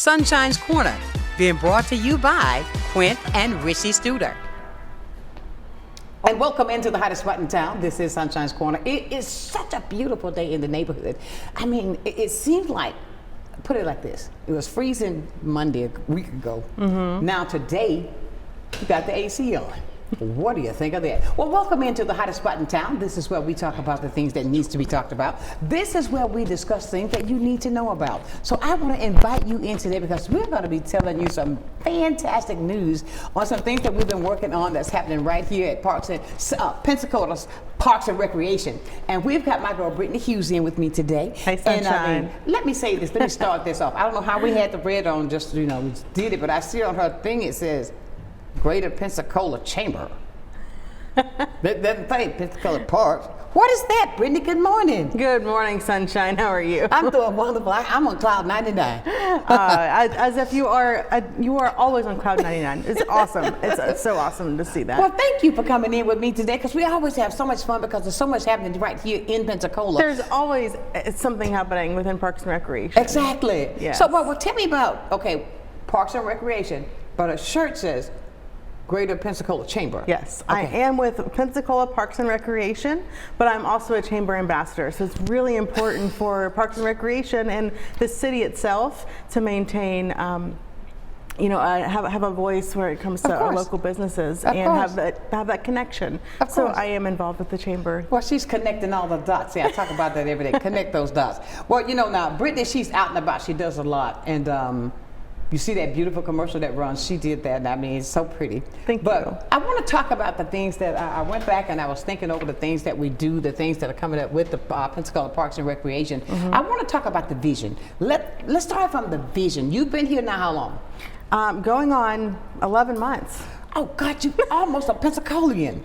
Sunshine's Corner, being brought to you by Quint and Richie Studer. And welcome into the hottest spot in town. This is Sunshine's Corner. It is such a beautiful day in the neighborhood. I mean, it seems like, put it like this, it was freezing Monday a week ago. Now today, you got the AC on. What do you think of that? Well, welcome into the hottest spot in town. This is where we talk about the things that needs to be talked about. This is where we discuss things that you need to know about. So I want to invite you in today because we're going to be telling you some fantastic news on some things that we've been working on that's happening right here at Pensacola's Parks and Recreation. And we've got my girl Brittany Hughes in with me today. Hey, Sonshine. And let me say this. Let me start this off. I don't know how we had the red on, just, we did it, but I see on her thing it says Greater Pensacola Chamber. That doesn't say Pensacola Parks. What is that, Brittany? Good morning. Good morning, Sunshine. How are you? I'm doing wonderful. I'm on cloud 99. As if you are always on cloud 99. It's awesome. It's so awesome to see that. Well, thank you for coming in with me today because we always have so much fun because there's so much happening right here in Pensacola. There's always something happening within Parks and Recreation. Exactly. Yes. So, well, tell me about, Parks and Recreation, but a shirt says Greater Pensacola Chamber. Yes, Okay. I am with Pensacola Parks and Recreation, but I'm also a chamber ambassador. So it's really important for Parks and Recreation and the city itself to maintain, have a voice where it comes to our local businesses and have that connection. So I am involved with the chamber. Well, she's connecting all the dots. Yeah, I talk about that every day. Connect those dots. Well, now Brittany, she's out and about. She does a lot, and you see that beautiful commercial that runs. She did that, and I mean, it's so pretty. Thank you. But I want to talk about the things that I went back and I was thinking over the things that we do, the things that are coming up with the Pensacola Parks and Recreation. I want to talk about the vision. Let's start from the vision. You've been here now how long? Going on 11 months. Oh, God, you're almost a Pensacolian.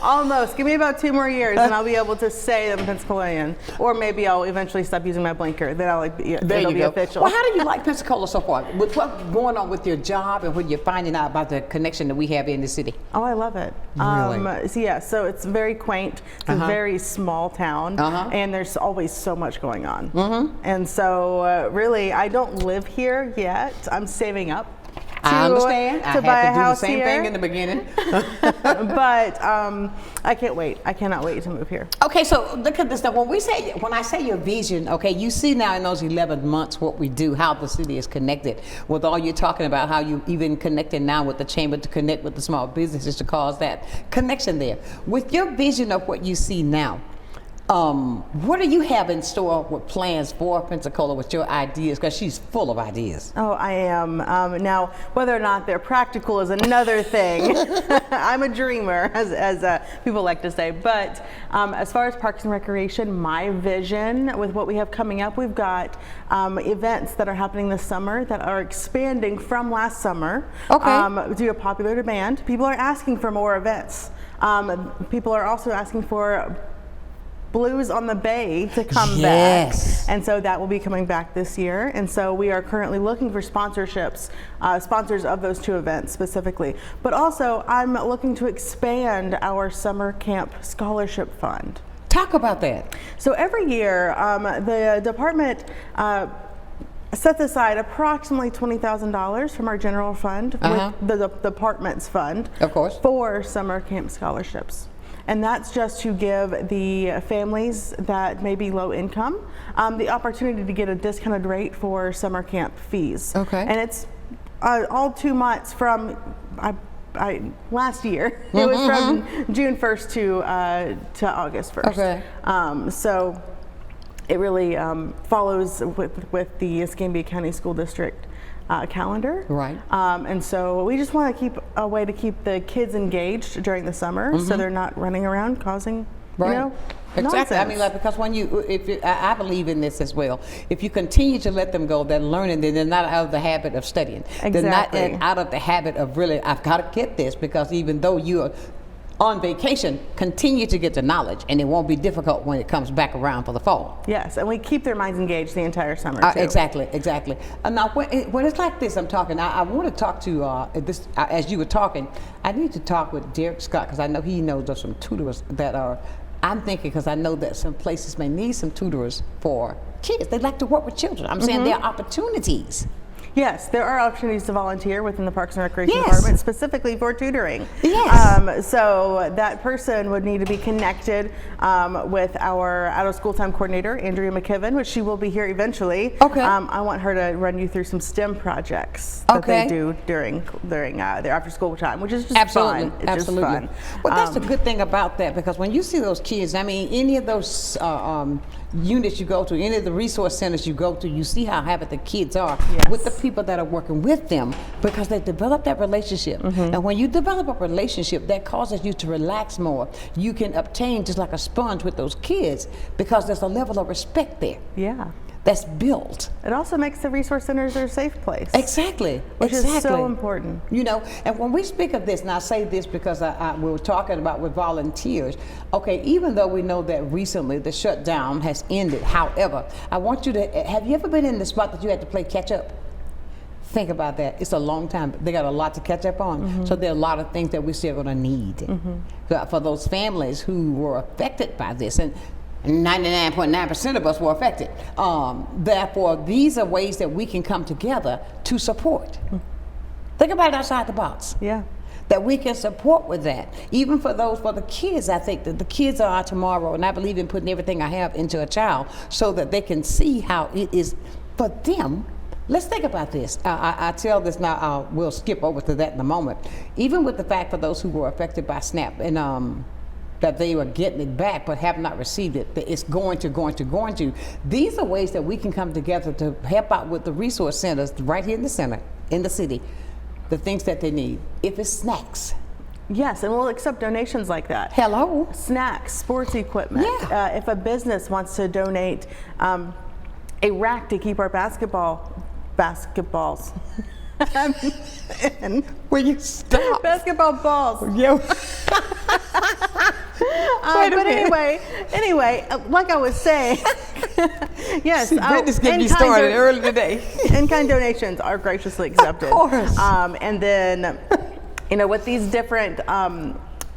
Almost. Give me about 2 more years and I'll be able to say I'm Pensacolian. Or maybe I'll eventually stop using my blinker. Then it'll be official. Well, how do you like Pensacola so far? With what's going on with your job and what you're finding out about the connection that we have in the city? Oh, I love it. Really? So it's very quaint. It's a very small town. And there's always so much going on. And so really, I don't live here yet. I'm saving up. I understand. To buy a house do the same here. thing in the beginning. But I can't wait. I cannot wait to move here. Okay, so look at this now. When I say your vision, you see now in those 11 months what we do, how the city is connected. With all you're talking about, how you even connected now with the chamber to connect with the small businesses to cause that connection there. With your vision of what you see now, what do you have in store with plans for Pensacola with your ideas? Because she's full of ideas. Oh, I am. Now, whether or not they're practical is another thing. I'm a dreamer, as people like to say. But as far as Parks and Recreation, my vision with what we have coming up, we've got events that are happening this summer that are expanding from last summer. Due to popular demand. People are asking for more events. People are also asking for Blues on the Bay to come back. And so that will be coming back this year. And so we are currently looking for sponsorships, sponsors of those 2 events specifically. But also I'm looking to expand our summer camp scholarship fund. Talk about that. So every year the department sets aside approximately $20,000 from our general fund with the department's fund, of course, for summer camp scholarships. And that's just to give the families that may be low income the opportunity to get a discounted rate for summer camp fees. And it's all 2 months from last year. It was from June 1st to August 1st. So it really follows with the Escambia County School District calendar. Right. And so we just want to keep a way to keep the kids engaged during the summer so they're not running around causing, nonsense. Exactly. I mean, because I believe in this as well. If you continue to let them go, they're learning, then they're not out of the habit of studying. Exactly. They're not out of the habit of really, I've got to get this, because even though you're on vacation, continue to get the knowledge, and it won't be difficult when it comes back around for the fall. Yes, and we keep their minds engaged the entire summer too. Exactly. Now, when it's like this, I'm talking. I want to talk to this as you were talking. I need to talk with Derek Scott because I know he knows of some tutors that are. I'm thinking because I know that some places may need some tutors for kids. They like to work with children. I'm saying there are opportunities. Yes, there are opportunities to volunteer within the Parks and Recreation Yes. Department, specifically for tutoring. Yes. So that person would need to be connected with our out-of-school time coordinator, Andrea McKibben, which she will be here eventually. Okay. I want her to run you through some STEM projects that Okay. they do during their after-school time, which is just Absolutely, fun. It's absolutely. just fun. Well, that's the good thing about that, because when you see those kids, I mean, any of those units you go to, any of the resource centers you go to, you see how happy the kids are Yes. with the people that are working with them, because they develop that relationship. And when you develop a relationship, that causes you to relax more. You can obtain just like a sponge with those kids, because there's a level of respect there Yeah. that's built. It also makes the resource centers their safe place. Exactly. Which exactly. is so important. You know, and when we speak of this, and I say this because we were talking about with volunteers, okay, even though we know that recently the shutdown has ended, however, I want you to, have you ever been in the spot that you had to play catch up? Think about that. It's a long time. They got a lot to catch up on. So there are a lot of things that we're still going to need for those families who were affected by this. And 99.9% of us were affected. Therefore, these are ways that we can come together to support. Think about it outside the box. Yeah. That we can support with that. Even for the kids, I think that the kids are our tomorrow, and I believe in putting everything I have into a child so that they can see how it is for them. Let's think about this. I tell this now, we'll skip over to that in a moment. Even with the fact for those who were affected by SNAP, and that they were getting it back but have not received it, that it's going to. These are ways that we can come together to help out with the resource centers right here in the center, in the city, the things that they need. If it's snacks. Yes, and we'll accept donations like that. Hello. Snacks, sports equipment. Yeah. If a business wants to donate a rack to keep our basketballs in. Will you stop? Basketball balls. Yeah. But anyway, like I was saying, yes. See, Brittany's getting me in-kind started early today. In-kind donations are graciously accepted. Of course. And then, with these different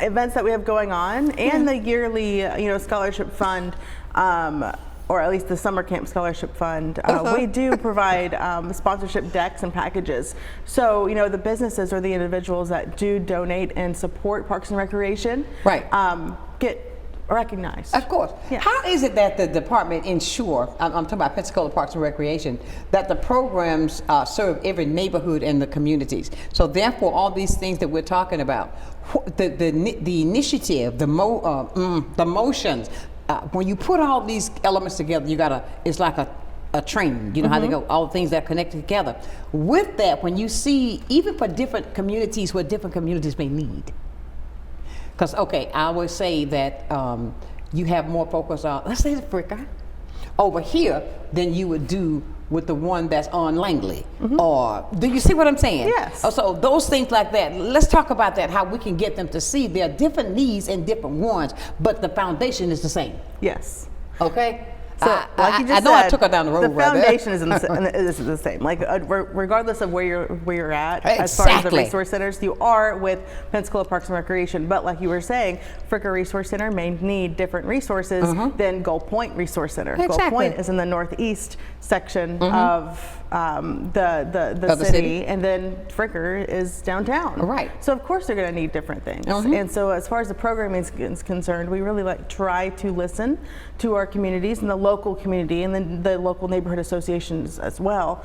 events that we have going on, and the yearly, scholarship fund, or at least the summer camp scholarship fund, we do provide sponsorship decks and packages. So, the businesses or the individuals that do donate and support Parks and Recreation, Right. Get recognized. Of course. Yes. How is it that the department ensure, I'm talking about Pensacola Parks and Recreation, that the programs serve every neighborhood in the communities? So therefore, all these things that we're talking about, the initiative, the motions, when you put all these elements together, it's like a train. You know how they go, all the things that are connected together. With that, when you see, even for different communities, what different communities may need. Because, okay, I always say that you have more focus on, let's say the Fricker, over here than you would do with the one that's on Langley. Or, do you see what I'm saying? Yes. So those things like that, let's talk about that, how we can get them to see there are different needs and different ones, but the foundation is the same. Yes. Okay? So, like you just I know said, I took her down the road the right there. foundation is the same. Like regardless of where you're at, as far as the Exactly. resource centers, you are with Pensacola Parks and Recreation. But like you were saying, Fricker Resource Center may need different resources than Gull Point Resource Center. Gull Exactly. Point is in the northeast section of the city, and then Fricker is downtown. Right. So of course they're going to need different things. And so as far as the programming is concerned, we really try to listen to our communities and the local community, and then the local neighborhood associations as well.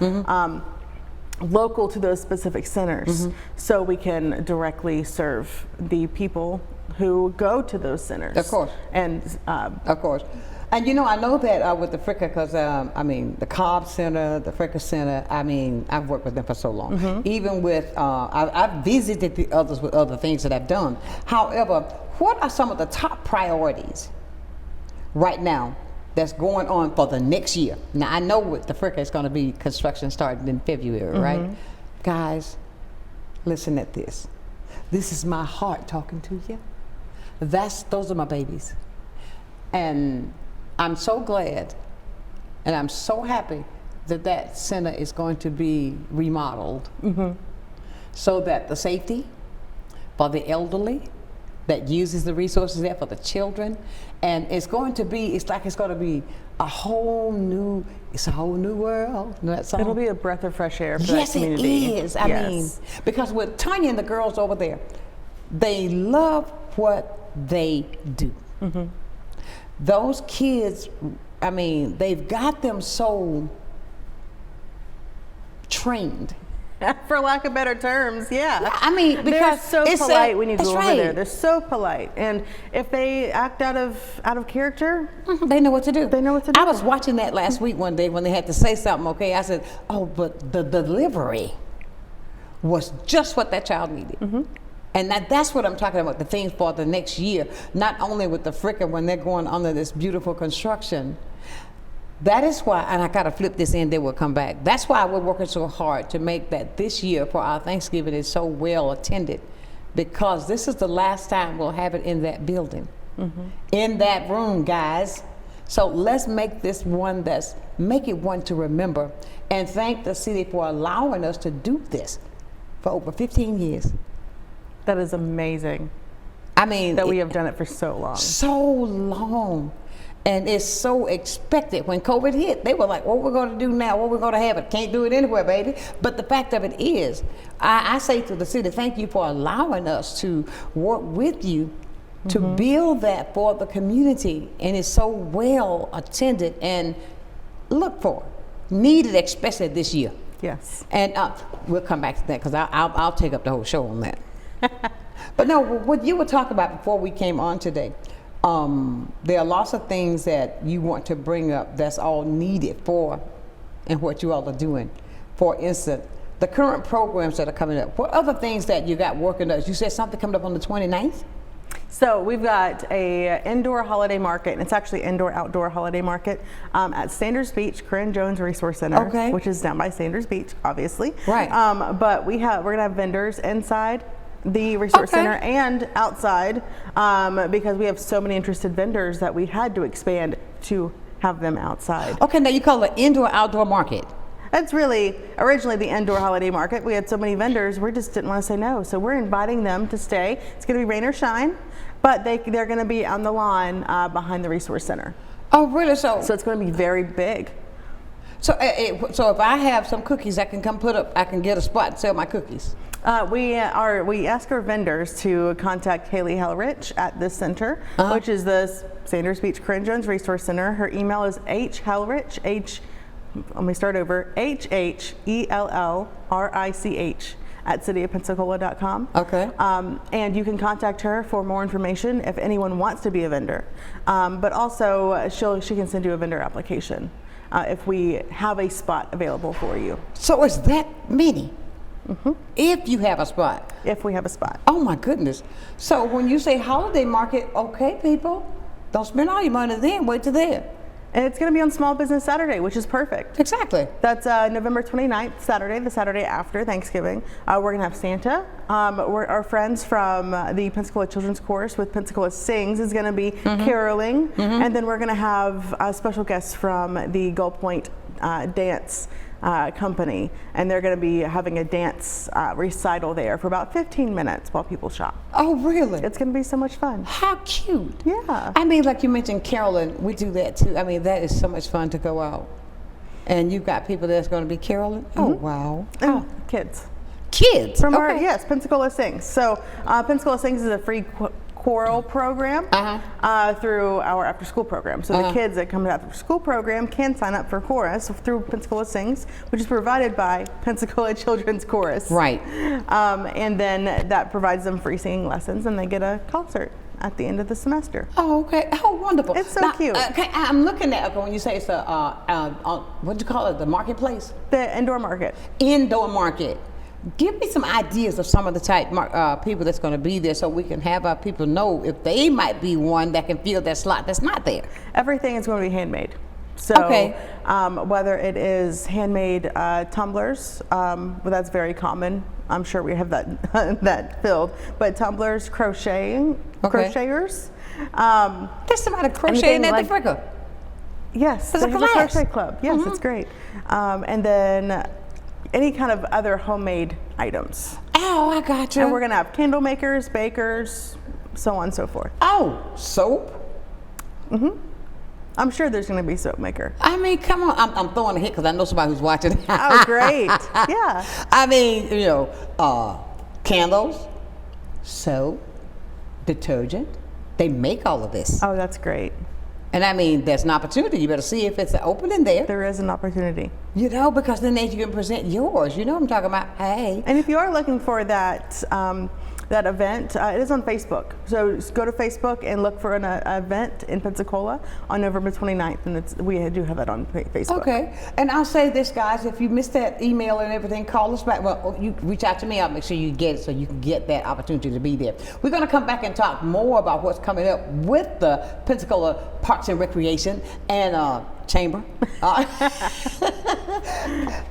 Local to those specific centers, so we can directly serve the people who go to those centers. Of course. And of course. And I know that with the Fricker, because the Cobb Center, the Fricker Center, I've worked with them for so long. Even with, I've visited the others with other things that I've done. However, what are some of the top priorities right now that's going on for the next year? Now, I know with the Fricker, it's going to be construction starting in February, right? Guys, listen at this. This is my heart talking to you. Those are my babies. And I'm so glad and I'm so happy that that center is going to be remodeled so that the safety for the elderly, that uses the resources there for the children, and it's going to be a whole new world. You know that song? It'll be a breath of fresh air for that community. Yes, it is. I Yes. mean, because with Tanya and the girls over there, they love what they do. Mm-hmm. Those kids, I mean, they've got them so trained. For lack of better terms, yeah. I mean, because they're so polite when you go over right. there. They're so polite, and if they act out of character, they know what to do. They know what to do. I was watching that last week one day when they had to say something. Okay, I said, "Oh, but the delivery was just what that child needed." Mm-hmm. And that's what I'm talking about. The things for the next year, not only with the frickin' when they're going under this beautiful construction. That is why, and I gotta flip this in, they will come back. That's why we're working so hard to make that this year for our Thanksgiving is so well attended, because this is the last time we'll have it in that building, in that room, guys. So let's make this one make it one to remember, and thank the city for allowing us to do this for over 15 years. that is amazing. I mean, That we have done it for so long. so long. And it's so expected. When COVID hit, they were like, what we're going to do now? What we're going to have? It can't do it anywhere, baby. But the fact of it is, I say to the city, thank you for allowing us to work with you to build that for the community. And it's so well attended and looked for, needed, especially this year. Yes. And we'll come back to that, because I'll take up the whole show on that. But no, what you were talking about before we came on today, there are lots of things that you want to bring up that's all needed for and what you all are doing. For instance, the current programs that are coming up. What other things that you got working on? You said something coming up on the 29th? So we've got a indoor holiday market, and it's actually indoor-outdoor holiday market at Sanders Beach, Corinne Jones Resource Center, Okay. which is down by Sanders Beach, obviously. Right. But we're gonna have vendors inside the resource Okay. center and outside, because we have so many interested vendors that we had to expand to have them outside. Okay, now you call it indoor-outdoor market. That's really originally the indoor holiday market. We had so many vendors, we just didn't want to say no. So we're inviting them to stay. It's going to be rain or shine, but they're going to be on the lawn behind the resource center. Oh, really? So So it's going to be very big. so if I have some cookies, I can come I can get a spot and sell my cookies. We ask our vendors to contact Haley Hellrich at this center, which is the Sanders Beach Corinne Jones Resource Center. Her email is hhellrich, let me start over, HHELLRICH at cityofpensacola.com. Okay. And you can contact her for more information if anyone wants to be a vendor. But also, she can send you a vendor application if we have a spot available for you. So it's that many? If you have a spot? If we have a spot. Oh my goodness. So when you say holiday market, okay people, don't spend all your money then, wait till there. And it's going to be on Small Business Saturday, which is perfect. Exactly. That's November 29th, Saturday, the Saturday after Thanksgiving. We're going to have Santa. Our friends from the Pensacola Children's Chorus with Pensacola Sings is going to be caroling. And then we're going to have special guests from the Gull Point Dance company. And they're going to be having a dance recital there for about 15 minutes while people shop. Oh really? It's going to be so much fun. How cute. Yeah. I mean, like you mentioned caroling, we do that too. I mean, that is so much fun to go out. And you've got people that's going to be caroling? Oh wow. And kids. Kids? From okay. yes, Pensacola Sings. So Pensacola Sings is a free choral program through our after school program. So the kids that come to after school program can sign up for chorus through Pensacola Sings, which is provided by Pensacola Children's Chorus. Right. And then that provides them free singing lessons, and they get a concert at the end of the semester. Oh, okay. Oh, wonderful. It's so Now, cute. Okay, I'm looking at, when you say it's what do you call it, the marketplace? The indoor market. Indoor market. Give me some ideas of some of the type people that's going to be there, so we can have our people know if they might be one that can fill that slot that's not there. Everything is going to be handmade. So Okay. whether it is handmade tumblers, well, that's very common. I'm sure we have that that filled. But tumblers, crocheters. There's somebody crocheting at the Fricker. Yes, There's they a have a class. crochet club. Yes, it's great. And then any kind of other homemade items. Oh, I got you. And we're gonna have candle makers, bakers, so on and so forth. Oh, soap? I'm sure there's going to be soap maker. I mean, come on. I'm throwing a hit because I know somebody who's watching. Oh, great. Yeah. I mean, candles, soap, detergent. They make all of this. Oh, that's great. And I mean, there's an opportunity. You better see if it's open in there. There is an opportunity. Because then you can present yours. You know what I'm talking about? Hey. And if you are looking for that that event, it is on Facebook. So just go to Facebook and look for an event in Pensacola on November 29th, and we do have that on Facebook. Okay. And I'll say this, guys, if you missed that email and everything, call us back. Well, you reach out to me. I'll make sure you get it so you can get that opportunity to be there. We're going to come back and talk more about what's coming up with the Pensacola Parks and Recreation and Chamber.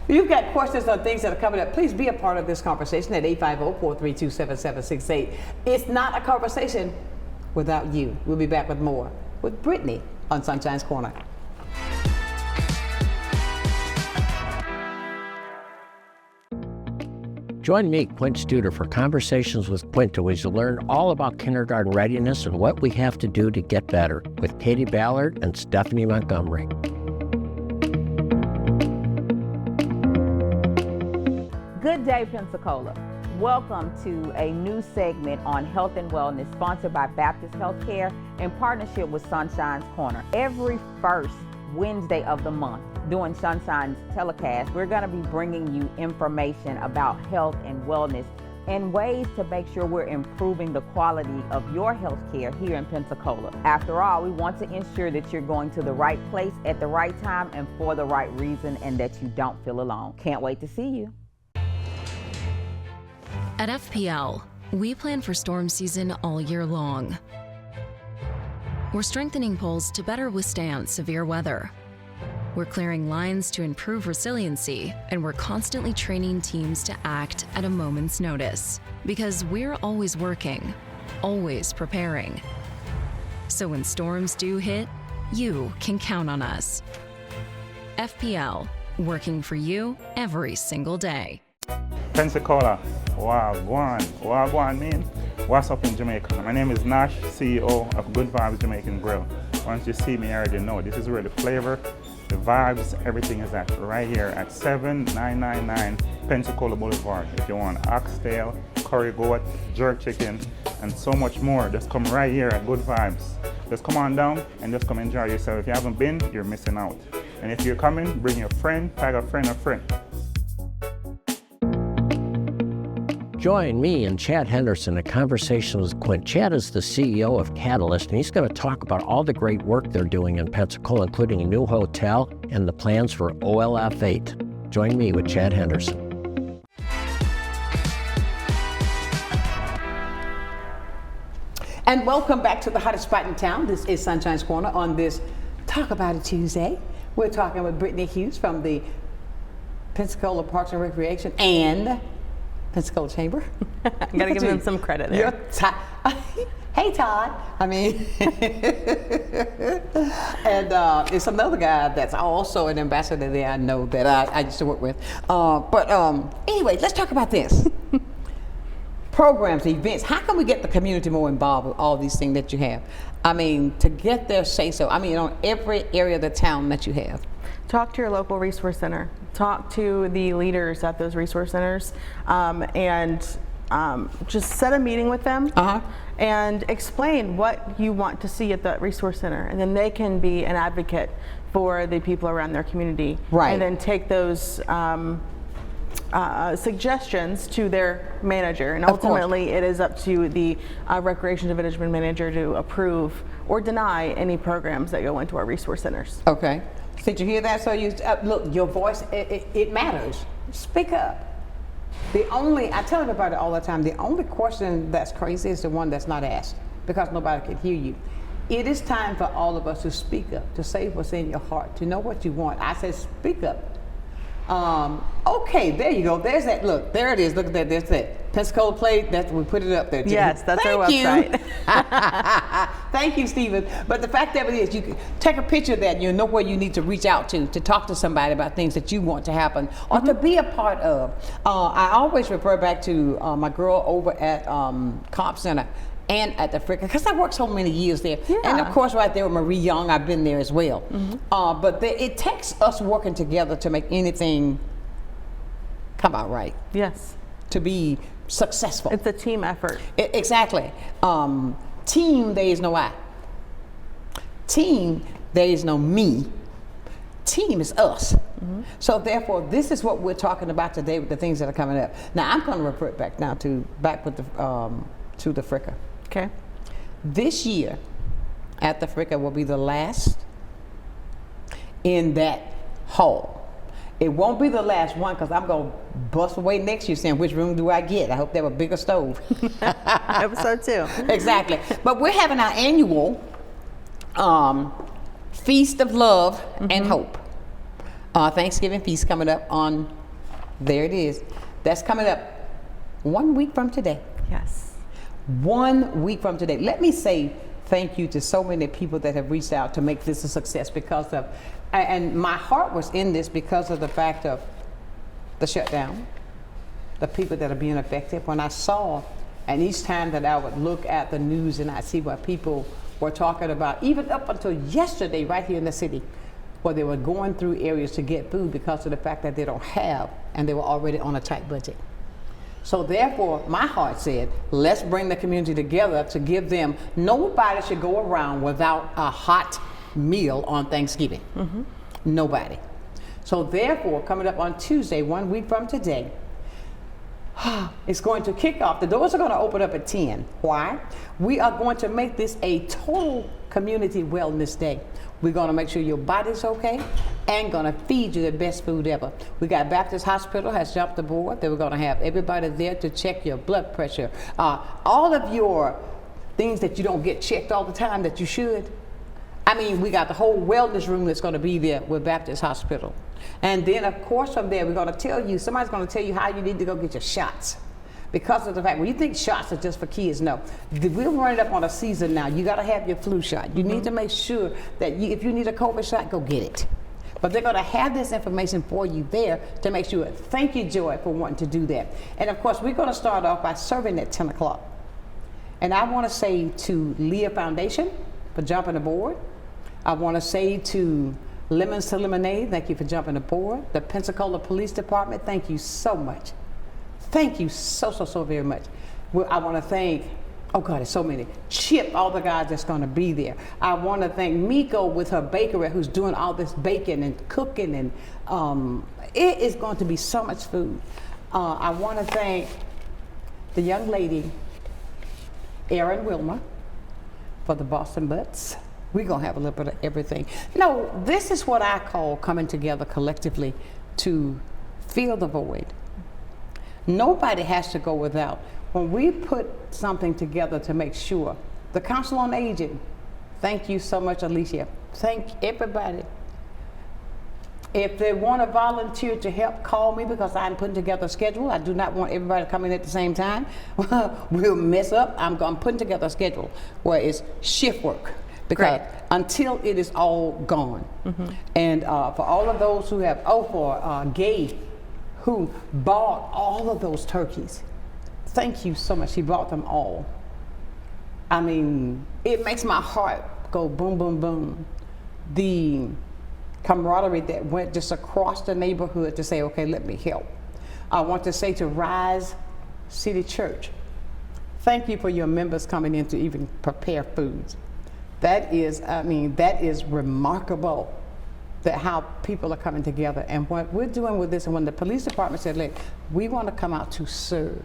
You've got questions on things that are coming up. Please be a part of this conversation at 850-432-7768. It's not a conversation without you. We'll be back with more with Brittany on Sunshine's Corner. Join me, Quint Studer, for Conversations with Quinto as you learn all about kindergarten readiness and what we have to do to get better with Katie Ballard and Stephanie Montgomery. Good day, Pensacola. Welcome to a new segment on health and wellness sponsored by Baptist Healthcare in partnership with Sunshine's Corner. Every first Wednesday of the month during Sunshine's telecast, we're going to be bringing you information about health and wellness and ways to make sure we're improving the quality of your health care here in Pensacola. After all, we want to ensure that you're going to the right place at the right time and for the right reason, and that you don't feel alone. Can't wait to see you. At FPL, we plan for storm season all year long. We're strengthening poles to better withstand severe weather. We're clearing lines to improve resiliency, and we're constantly training teams to act at a moment's notice. Because we're always working, always preparing. So when storms do hit, you can count on us. FPL, working for you every single day. Pensacola, Wagwan mean? What's up in Jamaica? My name is Nash, CEO of Good Vibes Jamaican Grill. Once you see me, you already know this is where the flavor, the vibes, everything is at right here at 7999 Pensacola Boulevard. If you want oxtail, curry goat, jerk chicken, and so much more, just come right here at Good Vibes. Just come on down and just come enjoy yourself. If you haven't been, you're missing out. And if you're coming, bring your friend, tag a friend, Join me and Chad Henderson at Conversations with Quint. Chad is the CEO of Catalyst, and he's going to talk about all the great work they're doing in Pensacola, including a new hotel and the plans for OLF 8. Join me with Chad Henderson. And welcome back to the hottest spot in town. This is Sunshine's Corner on this Talk About It Tuesday. We're talking with Brittany Hughes from the Pensacola Parks and Recreation and Pensacola Chamber. I gotta give them some credit there. Hey, Todd. I mean, and it's another guy that's also an ambassador there. I know that I used to work with. Anyway, let's talk about this. Programs, events. How can we get the community more involved with all these things that you have? I mean, to get their say so. I mean, on every area of the town that you have. Talk to your local resource center. Talk to the leaders at those resource centers, and just set a meeting with them and explain what you want to see at that resource center, and then they can be an advocate for the people around their community. Right. And then take those suggestions to their manager, and ultimately it is up to the recreation division manager to approve or deny any programs that go into our resource centers. Okay. Did you hear that? So you look, your voice, it matters. Speak up. I tell everybody all the time, the only question that's crazy is the one that's not asked, because nobody can hear you. It is time for all of us to speak up, to say what's in your heart, to know what you want. I said speak up. Okay, there you go. There's that. Look, there it is. Look at that. There's that Pensacola plate. We put it up there. Yes, that's our website. Thank you, Stephen. But the fact of it is, you can take a picture of that and you know where you need to reach out to talk to somebody about things that you want to happen or to be a part of. I always refer back to my girl over at Comp Center. and at the Fricka, because I worked so many years there. Yeah. And of course, right there with Marie Young, I've been there as well. But it takes us working together to make anything come out right, Yes. to be successful. It's a team effort. Exactly. Team, there is no I. Team, there is no me. Team is us. So therefore, this is what we're talking about today with the things that are coming up. Now, I'm going to revert back now to the Fricka. Okay. This year at the Fricka will be the last in that hall. It won't be the last one because I'm going to bust away next year saying, which room do I get? I hope they have a bigger stove. I hope so too. Exactly. But we're having our annual Feast of Love and Hope. Thanksgiving feast coming up on, there it is. That's coming up 1 week from today. Yes. 1 week from today. Let me say thank you to so many people that have reached out to make this a success because of, and my heart was in this because of the fact of the shutdown, the people that are being affected. When I saw, and each time that I would look at the news and I see what people were talking about, even up until yesterday right here in the city, where they were going through areas to get food because of the fact that they don't have, and they were already on a tight budget. So therefore, my heart said, let's bring the community together to give them, nobody should go around without a hot meal on Thanksgiving. Nobody. So therefore, coming up on Tuesday, 1 week from today, it's going to kick off. The doors are going to open up at 10. Why? We are going to make this a total community wellness day. We're going to make sure your body's okay and going to feed you the best food ever. We got Baptist Hospital has jumped aboard. They were going to have everybody there to check your blood pressure. All of your things that you don't get checked all the time that you should. I mean, we got the whole wellness room that's going to be there with Baptist Hospital. And then, of course, from there, we're going to tell you, somebody's going to tell you how you need to go get your shots. Because of the fact, when you think shots are just for kids, no. We're running up on a season now. You got to have your flu shot. You need to make sure that if you need a COVID shot, go get it. But they're going to have this information for you there to make sure. Thank you, Joy, for wanting to do that. And, of course, we're going to start off by serving at 10 o'clock. And I want to say to Leah Foundation for jumping aboard. I want to say to Lemons to Lemonade, thank you for jumping aboard. The Pensacola Police Department, thank you so much. Thank you so very much. I want to thank, oh God, there's so many. Chip, all the guys that's going to be there. I want to thank Miko with her bakery who's doing all this baking and cooking, and it is going to be so much food. I want to thank the young lady, Erin Wilmer, for the Boston Butts. We're going to have a little bit of everything. No, this is what I call coming together collectively to fill the void. Nobody has to go without. When we put something together to make sure, the Council on Aging, thank you so much, Alicia. Thank everybody. If they want to volunteer to help, call me because I'm putting together a schedule. I do not want everybody to come in at the same time. We'll mess up. I'm putting together a schedule where it's shift work. Because until it is all gone. And for all of those who have, for Gay, who bought all of those turkeys, thank you so much. He bought them all. I mean, it makes my heart go boom, boom, boom. The camaraderie that went just across the neighborhood to say, okay, let me help. I want to say to Rise City Church, thank you for your members coming in to even prepare foods. That is, I mean, that is remarkable, that how people are coming together. And what we're doing with this, and when the police department said, look, we want to come out to serve.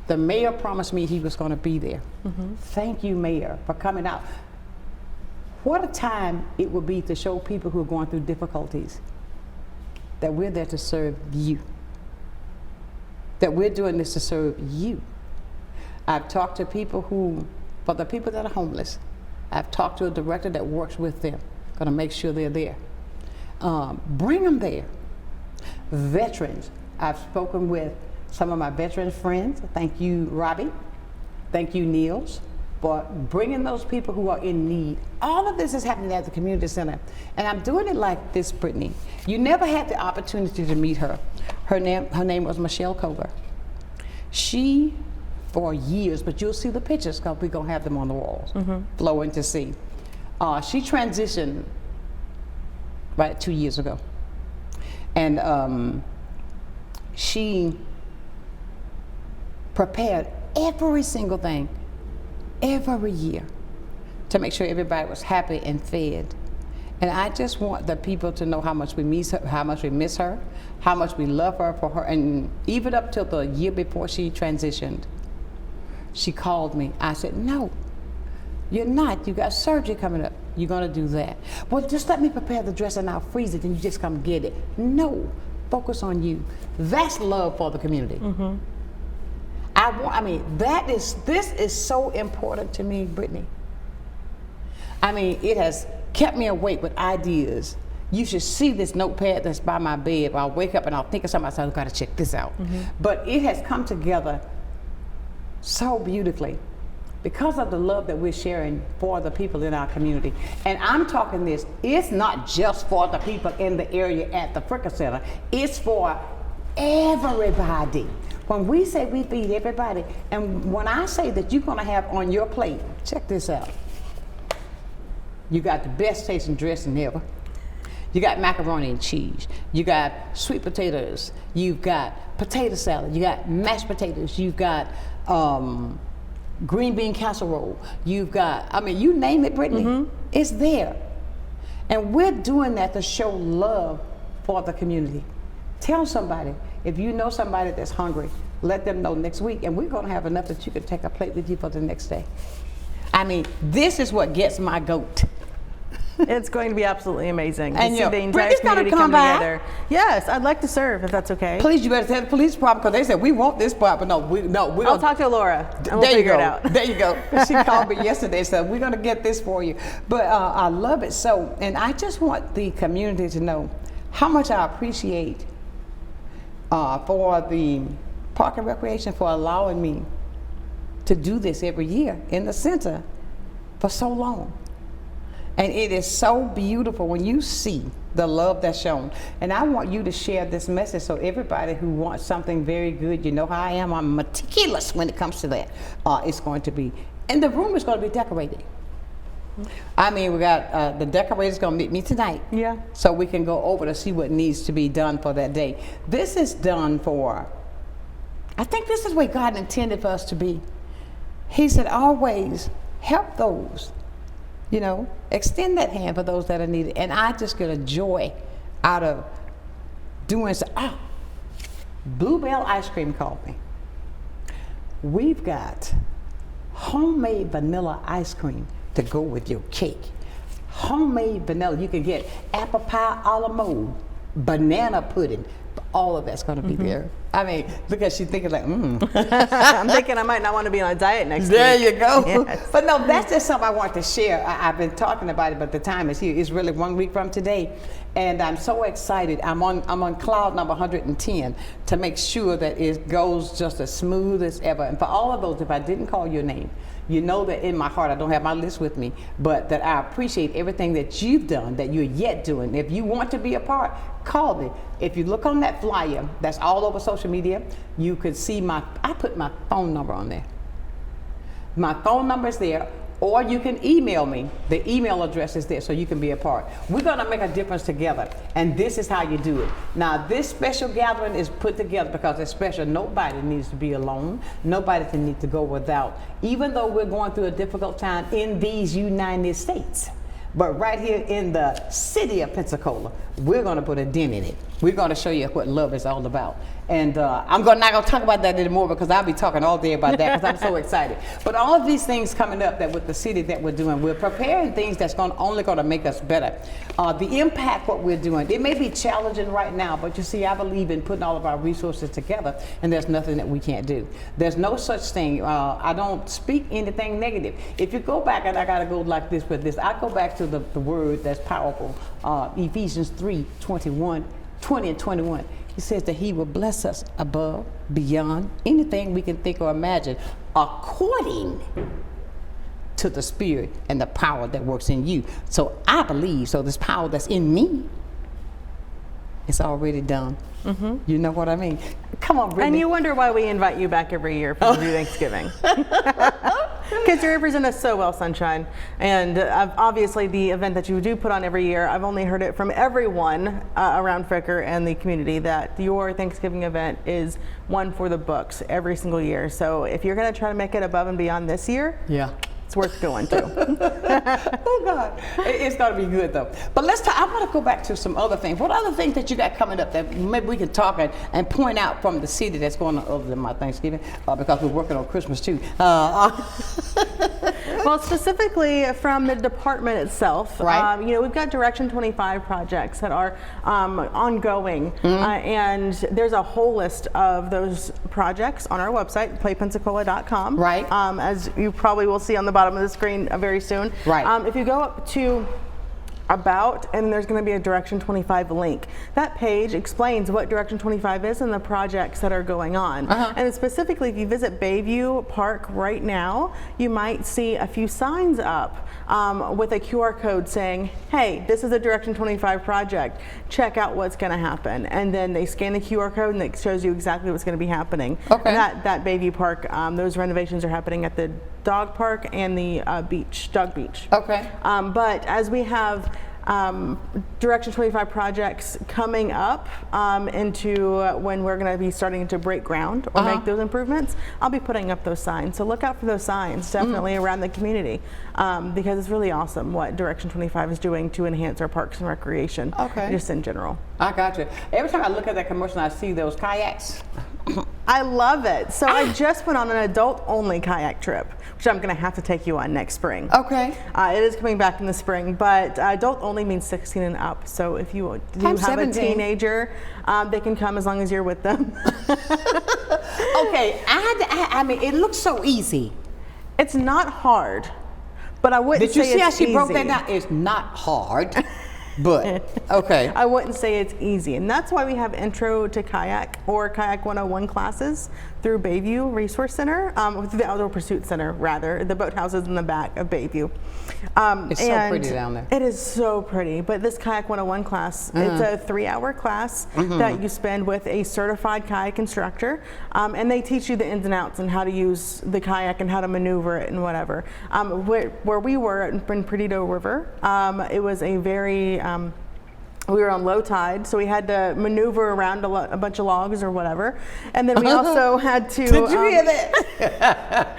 The mayor promised me he was going to be there. Thank you, Mayor, for coming out. What a time it would be to show people who are going through difficulties that we're there to serve you. That we're doing this to serve you. I've talked to people who, for the people that are homeless, I've talked to a director that works with them, going to make sure they're there. Bring them there. Veterans, I've spoken with some of my veteran friends. Thank you, Robbie. Thank you, Niels, for bringing those people who are in need. All of this is happening at the community center. And I'm doing it like this, Brittany. You never had the opportunity to meet her. Her name was Michelle Cover. She for years, but you'll see the pictures because we're going to have them on the walls, flowing to see. She transitioned right 2 years ago. And she prepared every single thing, every year, to make sure everybody was happy and fed. And I just want the people to know how much we miss her, how much we love her for her. And even up till the year before she transitioned, she called me. I said, no, you're not. You got surgery coming up. You're going to do that. Well, just let me prepare the dress and I'll freeze it and you just come get it. No, focus on you. That's love for the community. This is so important to me, Brittany. I mean, it has kept me awake with ideas. You should see this notepad that's by my bed. I'll wake up and I'll think of something. I say, I've got to check this out. But it has come together so beautifully because of the love that we're sharing for the people in our community. And I'm talking this, it's not just for the people in the area at the Fricker Center. It's for everybody. When we say we feed everybody, and when I say that you're going to have on your plate, check this out. You got the best tasting dressing ever. You got macaroni and cheese. You got sweet potatoes. You've got potato salad. You got mashed potatoes. You've got green bean casserole. You've got, I mean, you name it, Brittany, it's there. And we're doing that to show love for the community. Tell somebody, if you know somebody that's hungry, let them know next week, and we're going to have enough that you can take a plate with you for the next day. I mean, this is what gets my goat. It's going to be absolutely amazing to And see the entire Brittany's gonna community come come by. together. Yes, I'd like to serve if that's okay. Please, you better tell the police department because they said we want this part, but we're I'll talk to Laura and we'll there you figure go. it out. There you go. She called me yesterday and said, we're going to get this for you. But I love it so. And I just want the community to know how much I appreciate for the Park and Recreation for allowing me to do this every year in the center for so long. And it is so beautiful when you see the love that's shown. And I want you to share this message so everybody who wants something very good, you know how I am, I'm meticulous when it comes to that. It's going to be, and the room is going to be decorated. I mean, we got the decorators going to meet me tonight. Yeah. So we can go over to see what needs to be done for that day. This is done for, I think this is where God intended for us to be. He said, always help those, you know, extend that hand for those that are needed. And I just get a joy out of doing so. Bluebell Ice Cream called me. We've got homemade vanilla ice cream to go with your cake. Homemade vanilla. You can get apple pie a la mode, banana pudding. All of that's going to be there. I mean, because she's thinking like, I'm thinking I might not want to be on a diet next week. There you go. Yes. But no, that's just something I want to share. I've been talking about it, but the time is here. It's really 1 week from today. And I'm so excited. I'm on cloud number 110 to make sure that it goes just as smooth as ever. And for all of those, if I didn't call your name, you know that in my heart, I don't have my list with me, but that I appreciate everything that you've done, that you're yet doing. If you want to be a part, call me. If you look on that flyer, that's all over social media, you could see I put my phone number on there. My phone number is there, or you can email me. The email address is there so you can be a part. We're gonna make a difference together, and this is how you do it. Now, this special gathering is put together because it's special. Nobody needs to be alone. Nobody needs to go without, even though we're going through a difficult time in these United States. But right here in the city of Pensacola, we're going to put a dent in it. We're going to show you what love is all about. And I'm not going to talk about that anymore because I'll be talking all day about that because I'm so excited. But all of these things coming up that with the city that we're doing, we're preparing things that's only going to make us better. The impact what we're doing, it may be challenging right now, but you see, I believe in putting all of our resources together, and there's nothing that we can't do. There's no such thing. I don't speak anything negative. If you go back, and I got to go like this with this, I go back to the word that's powerful, Ephesians 3:20 and 21. He says that he will bless us above, beyond anything we can think or imagine, according to the Spirit and the power that works in you. So I believe, so this power that's in me, it's already done. You know what I mean? Come on, Brittany. And you wonder why we invite you back every year for Thanksgiving. Because you represent us so well, Sonshine. And obviously the event that you do put on every year, I've only heard it from everyone around Fricker and the community that your Thanksgiving event is one for the books every single year. So if you're going to try to make it above and beyond this year, yeah, it's worth going to. Oh God, it's going to be good though. But let's talk. I want to go back to some other things. What other things that you got coming up that maybe we can talk and point out from the city that's going on other than my Thanksgiving, because we're working on Christmas too. Well, specifically from the department itself, right? We've got Direction 25 projects that are ongoing, and there's a whole list of those projects on our website, playpensacola.com. Right. As you probably will see on the bottom of the screen very soon. Right. If you go up to About, and there's going to be a Direction 25 link. That page explains what Direction 25 is and the projects that are going on. And specifically, if you visit Bayview Park right now, you might see a few signs up with a QR code saying, hey, this is a Direction 25 project. Check out what's going to happen. And then they scan the QR code and it shows you exactly what's going to be happening. Okay. And that Bayview Park, those renovations are happening at the dog park and the dog beach. Okay. But as we have Direction 25 projects coming up into when we're going to be starting to break ground or make those improvements, I'll be putting up those signs. So look out for those signs definitely around the community, because it's really awesome what Direction 25 is doing to enhance our parks and recreation, just in general. I got you. Every time I look at that commercial and I see those kayaks. I love it. So I just went on an adult-only kayak trip, which I'm going to have to take you on next spring. Okay. It is coming back in the spring, but adult-only means 16 and up. So if you do I'm have 17. a teenager, they can come as long as you're with them. Okay. I mean, it looks so easy. It's not hard, but I wouldn't Did you say see how it's she easy. broke that down? It's not hard, but okay. I wouldn't say it's easy, and that's why we have Intro to Kayak or Kayak 101 classes through Bayview Resource Center, through the Outdoor Pursuit Center, rather. The boathouse is in the back of Bayview. It's so pretty down there. It is so pretty, but this Kayak 101 class, it's a 3-hour class that you spend with a certified kayak instructor, and they teach you the ins and outs and how to use the kayak and how to maneuver it and whatever. Where we were in Perdido River, it was a very we were on low tide, so we had to maneuver around a bunch of logs or whatever. And then we also had to. Did you hear that?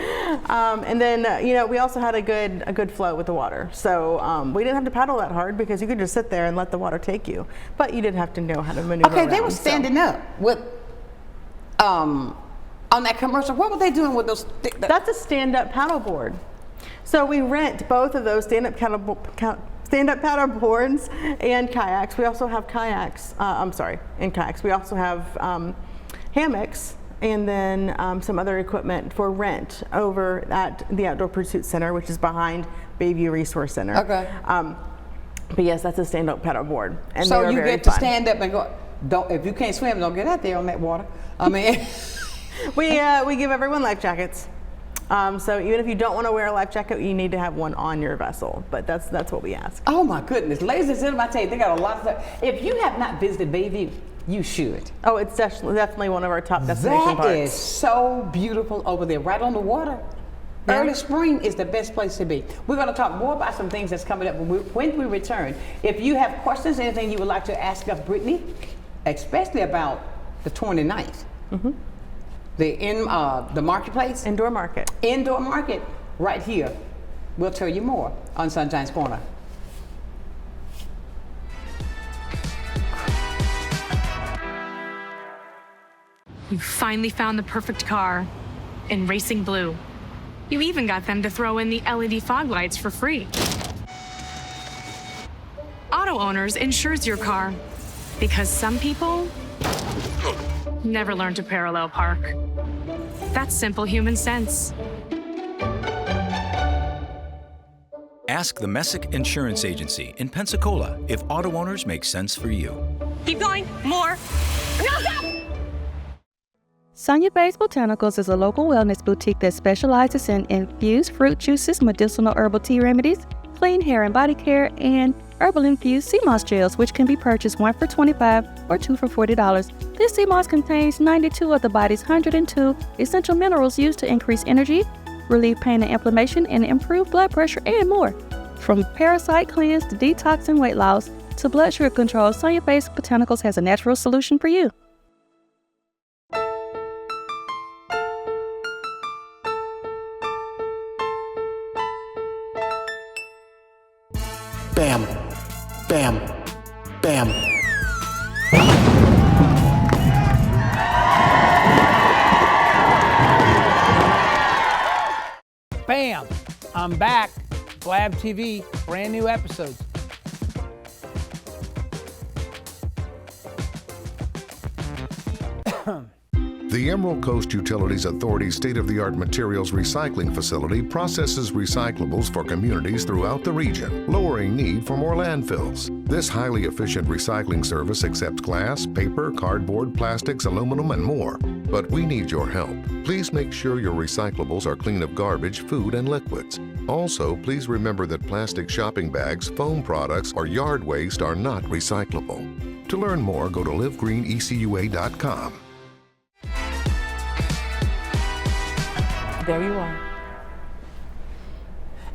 And then we also had a good flow with the water. So we didn't have to paddle that hard because you could just sit there and let the water take you. But you did have to know how to maneuver. Okay, around, they were standing up with on that commercial. What were they doing with those? That's a stand-up paddleboard. So we rent both of those stand-up paddle boards and kayaks. We also have kayaks. In kayaks. We also have hammocks and then some other equipment for rent over at the Outdoor Pursuit Center, which is behind Bayview Resource Center. Okay. But yes, that's a stand-up paddle board. And so you get to fun. stand up and go. If you can't swim, don't get out there on that water. I mean, we give everyone life jackets. So even if you don't want to wear a life jacket, you need to have one on your vessel. But that's what we ask. Oh my goodness, ladies and gentlemen, I tell you, they got a lot of stuff. If you have not visited Bayview, you should. Oh, it's definitely one of our top destination That parks. is so beautiful over there, right on the water. Yeah. Early spring is the best place to be. We're going to talk more about some things that's coming up when we return. If you have questions, anything you would like to ask of Brittany, especially about the 29th. The marketplace? Indoor market. Indoor market, right here. We'll tell you more on Sunshine's Corner. You finally found the perfect car in racing blue. You even got them to throw in the LED fog lights for free. Auto Owners insures your car because some people never learn to parallel park. That's simple human sense. Ask the Messick Insurance Agency in Pensacola if auto owners make sense for you. Keep going, more. No, stop! Sonia Bay's Botanicals is a local wellness boutique that specializes in infused fruit juices, medicinal herbal tea remedies, clean hair and body care, and herbal infused sea moss gels, which can be purchased 1 for $25 or 2 for $40. This sea moss contains 92 of the body's 102 essential minerals used to increase energy, relieve pain and inflammation, and improve blood pressure and more. From parasite cleanse to detox and weight loss to blood sugar control, Sonia Face Botanicals has a natural solution for you. Bam, bam, bam. Bam! I'm back. Blab TV, brand new episodes. The Emerald Coast Utilities Authority's state-of-the-art materials recycling facility processes recyclables for communities throughout the region, lowering need for more landfills. This highly efficient recycling service accepts glass, paper, cardboard, plastics, aluminum, and more. But we need your help. Please make sure your recyclables are clean of garbage, food, and liquids. Also, please remember that plastic shopping bags, foam products, or yard waste are not recyclable. To learn more, go to livegreenecua.com. There you are.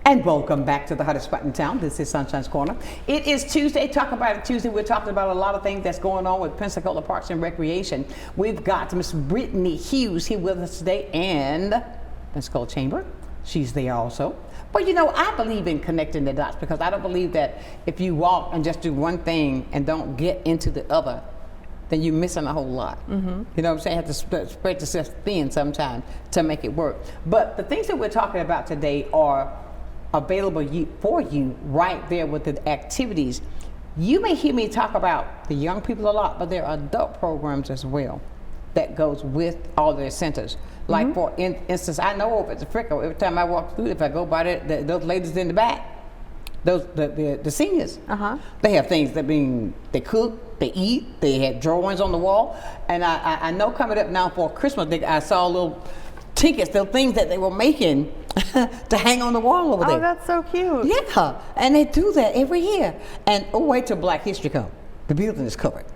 And welcome back to the hottest spot in town. This is Sunshine's Corner. It is Tuesday. Talk About It Tuesday. We're talking about a lot of things that's going on with Pensacola Parks and Recreation. We've got Miss Brittany Hughes here with us today, and Pensacola Chamber. She's there also. But you know, I believe in connecting the dots, because I don't believe that if you walk and just do one thing and don't get into the other, then you're missing a whole lot. Mm-hmm. You know what I'm saying? You have to spread yourself thin sometimes to make it work. But the things that we're talking about today are available for you right there with the activities. You may hear me talk about the young people a lot, but there are adult programs as well that goes with all their centers. Like for instance, I know over at the Fricker, every time I walk through, if I go by there, those ladies in the back, the seniors, they have things that they cook, they eat, they had drawings on the wall. And I know coming up now for Christmas, I saw little tickets, little things that they were making to hang on the wall over there. Oh, that's so cute. Yeah, and they do that every year. And wait till Black History comes. The building is covered.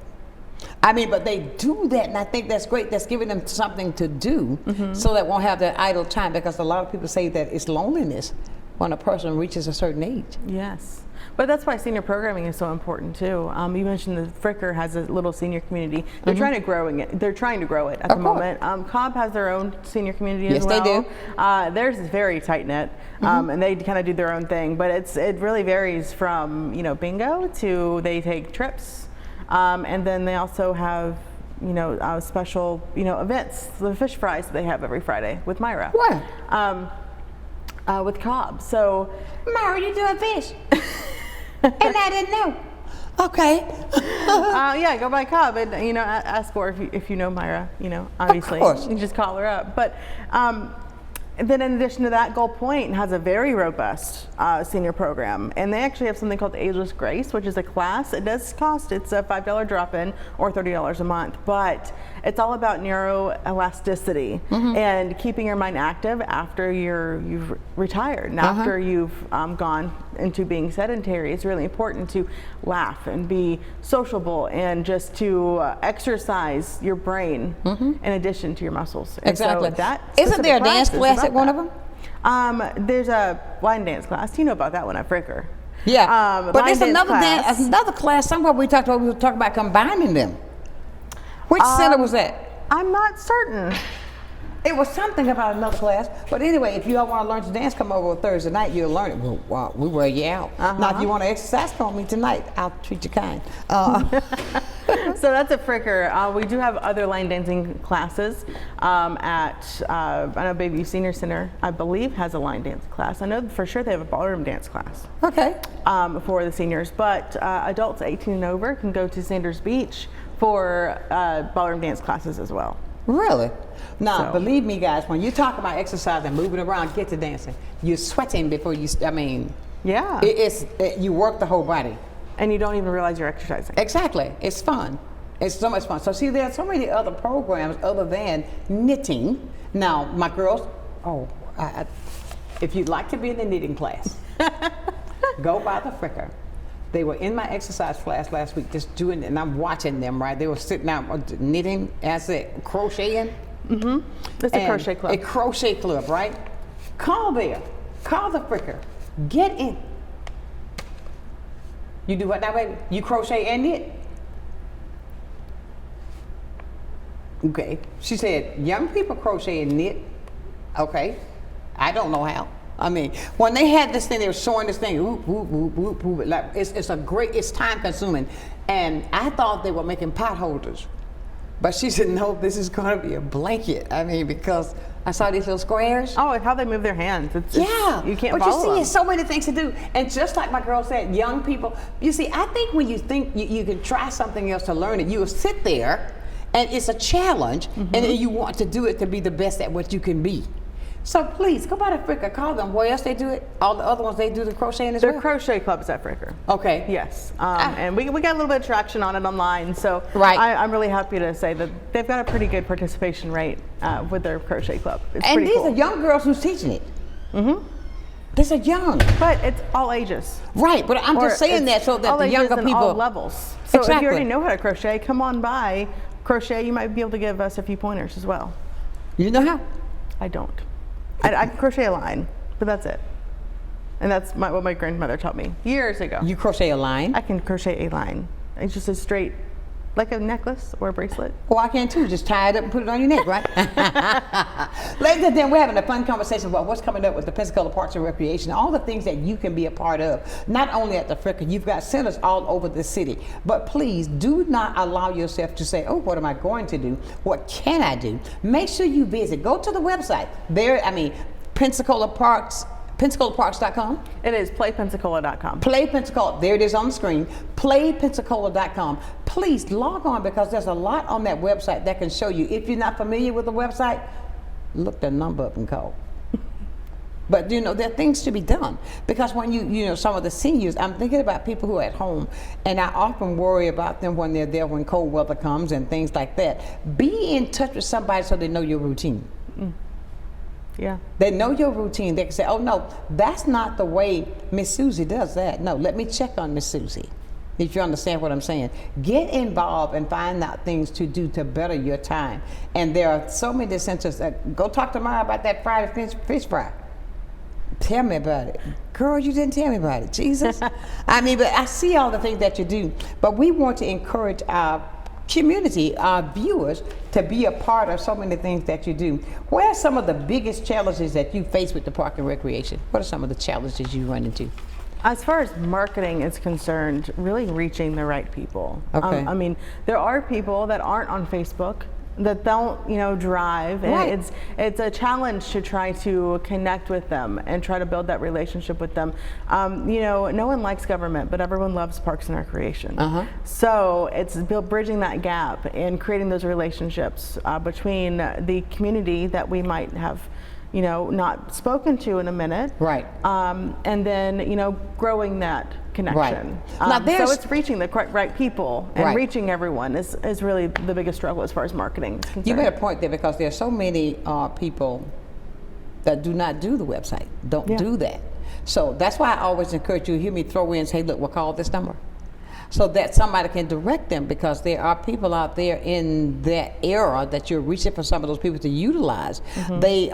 I mean, but they do that, and I think that's great. That's giving them something to do, so that won't have that idle time, because a lot of people say that it's loneliness when a person reaches a certain age. Yes. But that's why senior programming is so important too. You mentioned the Fricker has a little senior community. They're trying to grow it. They're trying to grow it at the moment. Cobb has their own senior community as well. Yes, they do. Theirs is very tight knit, and they kind of do their own thing. But it really varies from bingo to they take trips, and then they also have special events. The fish fries that they have every Friday with Myra. What? With Cobb. So Myra, you doing fish? And I didn't know. Okay. Yeah, go by Cobb and ask her if you know Myra. Obviously, of course. you just call her up. But then in addition to that, Gold Point has a very robust senior program, and they actually have something called Ageless Grace, which is a class. It does cost, it's a $5 drop-in or $30 a month, but it's all about neuroelasticity and keeping your mind active after you've retired and after you've gone into being sedentary. It's really important to laugh and be sociable and just to exercise your brain in addition to your muscles. And exactly. So that isn't there a dance class at one of them? There's a line dance class. You know about that one at Fricker. Yeah, but there's another class. another class somewhere we were talking about combining them. Which center was that? I'm not certain. It was something about another class. But anyway, if you all want to learn to dance, come over Thursday night. You'll learn it. Well, we wear you out. Now, if you want to exercise, come with me tonight. I'll treat you kind. So that's a Fricker. We do have other line dancing classes at, I know Bayview Senior Center, I believe, has a line dance class. I know for sure they have a ballroom dance class. Okay. For the seniors. But adults 18 and over can go to Sanders Beach for ballroom dance classes as well. Really? Now, believe me, guys, when you talk about exercise and moving around, get to dancing. You're sweating before you, yeah. You work the whole body. And you don't even realize you're exercising. Exactly. It's fun. It's so much fun. So see, there are so many other programs other than knitting. Now, my girls, if you'd like to be in the knitting class, go by the Fricker. They were in my exercise class last week, just doing it, and I'm watching them, right? They were sitting out knitting, crocheting. It's a crochet club. A crochet club, right? Call there. Call the fricker. Get in. You do what now, baby? You crochet and knit? Okay. She said, young people crochet and knit. Okay. I don't know how. I mean, when they had this thing, they were showing this thing, whoop, whoop, whoop, whoop, whoop. Like, it's time consuming. And I thought they were making pot holders. But she said, no, this is going to be a blanket. I mean, because I saw these little squares. Oh, and how they move their hands. Yeah. You can't but follow you see, them. it's so many things to do. And just like my girl said, young people, you see, I think when you think you can try something else to learn it, you will sit there and it's a challenge and then you want to do it to be the best at what you can be. So please, go by the Fricker, call them. Where else they do it? All the other ones, they do the crocheting as well? They're crochet clubs at Fricker. Okay. Yes. And we got a little bit of traction on it online. So right. I'm really happy to say that they've got a pretty good participation rate with their crochet club. It's and pretty these cool. are young girls who's teaching it. These are young. But it's all ages. Right, but I'm just saying that so that the younger people. All levels. So exactly. if you already know how to crochet, come on by. Crochet, you might be able to give us a few pointers as well. You know how? I don't. I can crochet a line, but that's it. And that's what my grandmother taught me years ago. You crochet a line? I can crochet a line. It's just a straight, like a necklace or a bracelet. Well, I can too. Just tie it up and put it on your neck, right? Ladies and gentlemen, we're having a fun conversation about what's coming up with the Pensacola Parks and Recreation, all the things that you can be a part of. Not only at the Fricker, you've got centers all over the city. But please do not allow yourself to say, oh, what am I going to do? What can I do? Make sure you visit. Go to the website. Pensacola Parks. PensacolaParks.com? It is playpensacola.com. Play Pensacola. There it is on the screen. PlayPensacola.com. Please log on because there's a lot on that website that can show you. If you're not familiar with the website, look the number up and call. But you know, there are things to be done because when you know, some of the seniors, I'm thinking about people who are at home, and I often worry about them when they're there when cold weather comes and things like that. Be in touch with somebody so they know your routine. Yeah. They know your routine. They can say, oh no, that's not the way Miss Susie does that. No, let me check on Miss Susie. If you understand what I'm saying. Get involved and find out things to do to better your time. And there are so many centers. Go talk to Maya about that fried fish fry. Tell me about it. Girl, you didn't tell me about it. Jesus. I mean, but I see all the things that you do. But we want to encourage our community, our viewers, to be a part of so many things that you do. What are some of the biggest challenges that you face with the Park and Recreation? What are some of the challenges you run into? As far as marketing is concerned, really reaching the right people. Okay. I mean, there are people that aren't on Facebook that don't, drive, and right. it's a challenge to try to connect with them and try to build that relationship with them. No one likes government, but everyone loves Parks and Recreation. So it's bridging that gap and creating those relationships between the community that we might have not spoken to in a minute. Right. And then, growing that connection. Right. Now so it's reaching the right people and right. reaching everyone is really the biggest struggle as far as marketing is concerned. You made a point there because there are so many people that do not do the website, don't do that. So that's why I always encourage you to hear me throw in, say, look, we'll call this number. So that somebody can direct them, because there are people out there in that era that you're reaching for some of those people to utilize. They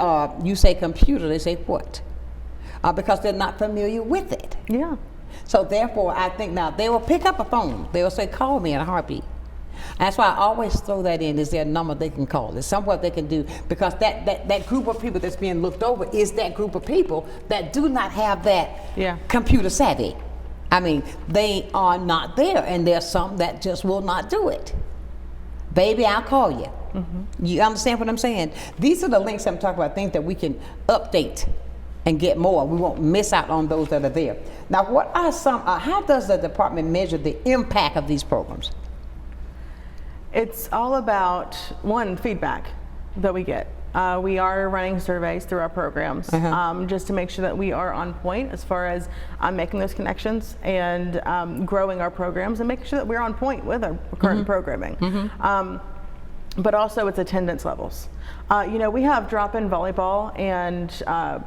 you say computer, they say what? Because they're not familiar with it. Yeah. So therefore, I think now they will pick up a phone. They will say, call me in a heartbeat. That's why I always throw that in. Is there a number they can call? There's somewhere they can do, because that group of people that's being looked over is that group of people that do not have that computer savvy. I mean, they are not there, and there's some that just will not do it. Baby, I'll call you. You understand what I'm saying? These are the links I'm talking about, things that we can update and get more. We won't miss out on those that are there. Now, what are some, how does the department measure the impact of these programs? It's all about, one, feedback that we get. We are running surveys through our programs just to make sure that we are on point as far as making those connections and growing our programs and making sure that we're on point with our current programming. but also its attendance levels. We have drop-in volleyball and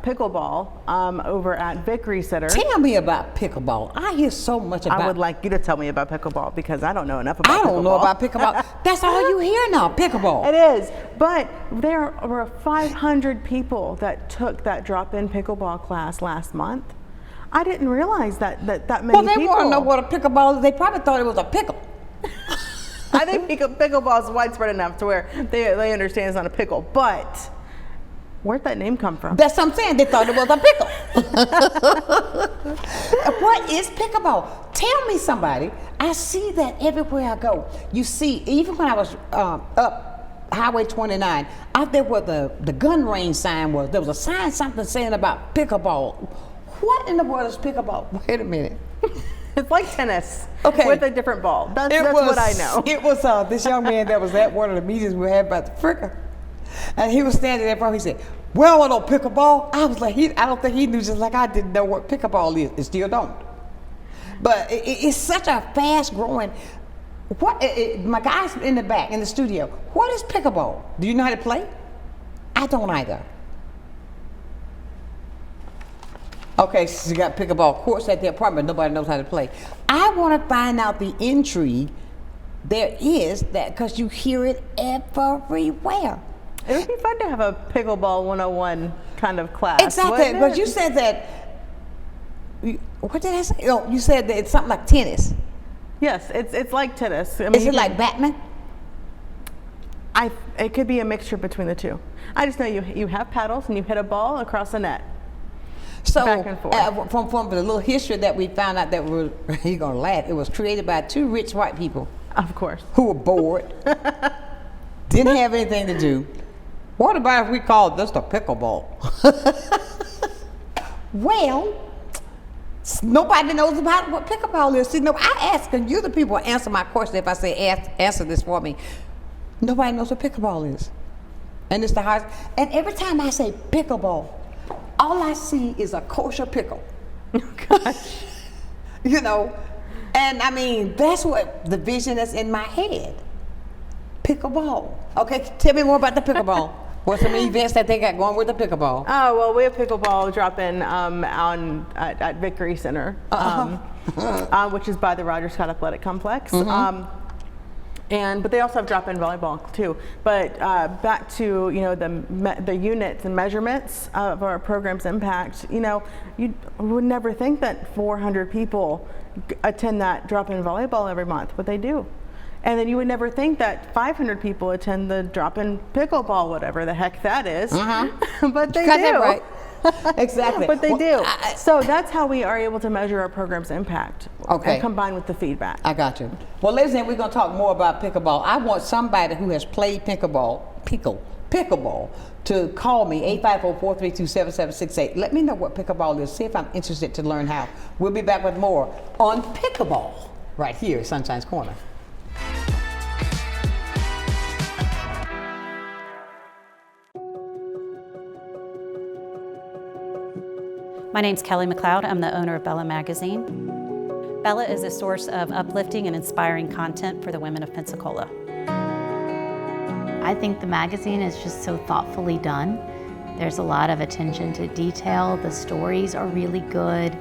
pickleball over at Vickery Center. Tell me about pickleball. I hear so much about it. I would like you to tell me about pickleball because I don't know enough about pickleball. I don't know about pickleball. That's all you hear now, pickleball. It is, but there were 500 people that took that drop-in pickleball class last month. I didn't realize that many people. Well, they want to know what a pickleball is. They probably thought it was a pickle. I think pickleball is widespread enough to where they understand it's not a pickle. But where'd that name come from? That's what I'm saying. They thought it was a pickle. What is pickleball? Tell me, somebody. I see that everywhere I go. You see, even when I was up Highway 29, out there where the gun range sign was, there was a sign, something saying about pickleball. What in the world is pickleball? Wait a minute. It's like tennis, okay, with a different ball. That's what I know. It was this young man that was at one of the meetings we had about the fricker, and he was standing there in front. He said, "Well, I don't pickleball." I was like, I don't think he knew, just like I didn't know what pickleball is. It still don't. But it's such a fast-growing. My guys in the back in the studio. What is pickleball? Do you know how to play? I don't either. Okay, so you got pickleball courts at the apartment. Nobody knows how to play. I want to find out the intrigue there is, that because you hear it everywhere. It would be fun to have a pickleball 101 kind of class. Exactly, but you said that. What did I say? Oh, you said that it's something like tennis. Yes, it's like tennis. I mean, is it like badminton? It could be a mixture between the two. I just know you have paddles and you hit a ball across the net. So, back and forth. From the little history that we found out that you're gonna laugh, it was created by 2 rich white people. Of course. Who were bored, didn't have anything to do. What about if we called this the pickleball? Well, nobody knows about what pickleball is. See, no, I ask, and you the people answer my question if I say answer this for me. Nobody knows what pickleball is. And it's the hardest. And every time I say pickleball, all I see is a kosher pickle. Oh, gosh. And I mean, that's what the vision is in my head. Pickleball. Okay, tell me more about the pickleball. What's some events that they got going with the pickleball? Oh, well, we have pickleball drop-in at Vickery Center, which is by the Roger Scott Athletic Complex. But they also have drop-in volleyball too. But back to the units and measurements of our program's impact. You would never think that 400 people attend that drop-in volleyball every month, but they do. And then you would never think that 500 people attend the drop-in pickleball, whatever the heck that is. But they do. That right. Exactly. But they do. So that's how we are able to measure our program's impact. Okay. And combined with the feedback. I got you. Well, ladies and gentlemen, we're going to talk more about pickleball. I want somebody who has played pickleball, to call me, 854-432-7768. Let me know what pickleball is. See if I'm interested to learn how. We'll be back with more on pickleball right here at Sunshine's Corner. My name's Kelly McLeod. I'm the owner of Bella Magazine. Bella is a source of uplifting and inspiring content for the women of Pensacola. I think the magazine is just so thoughtfully done. There's a lot of attention to detail. The stories are really good.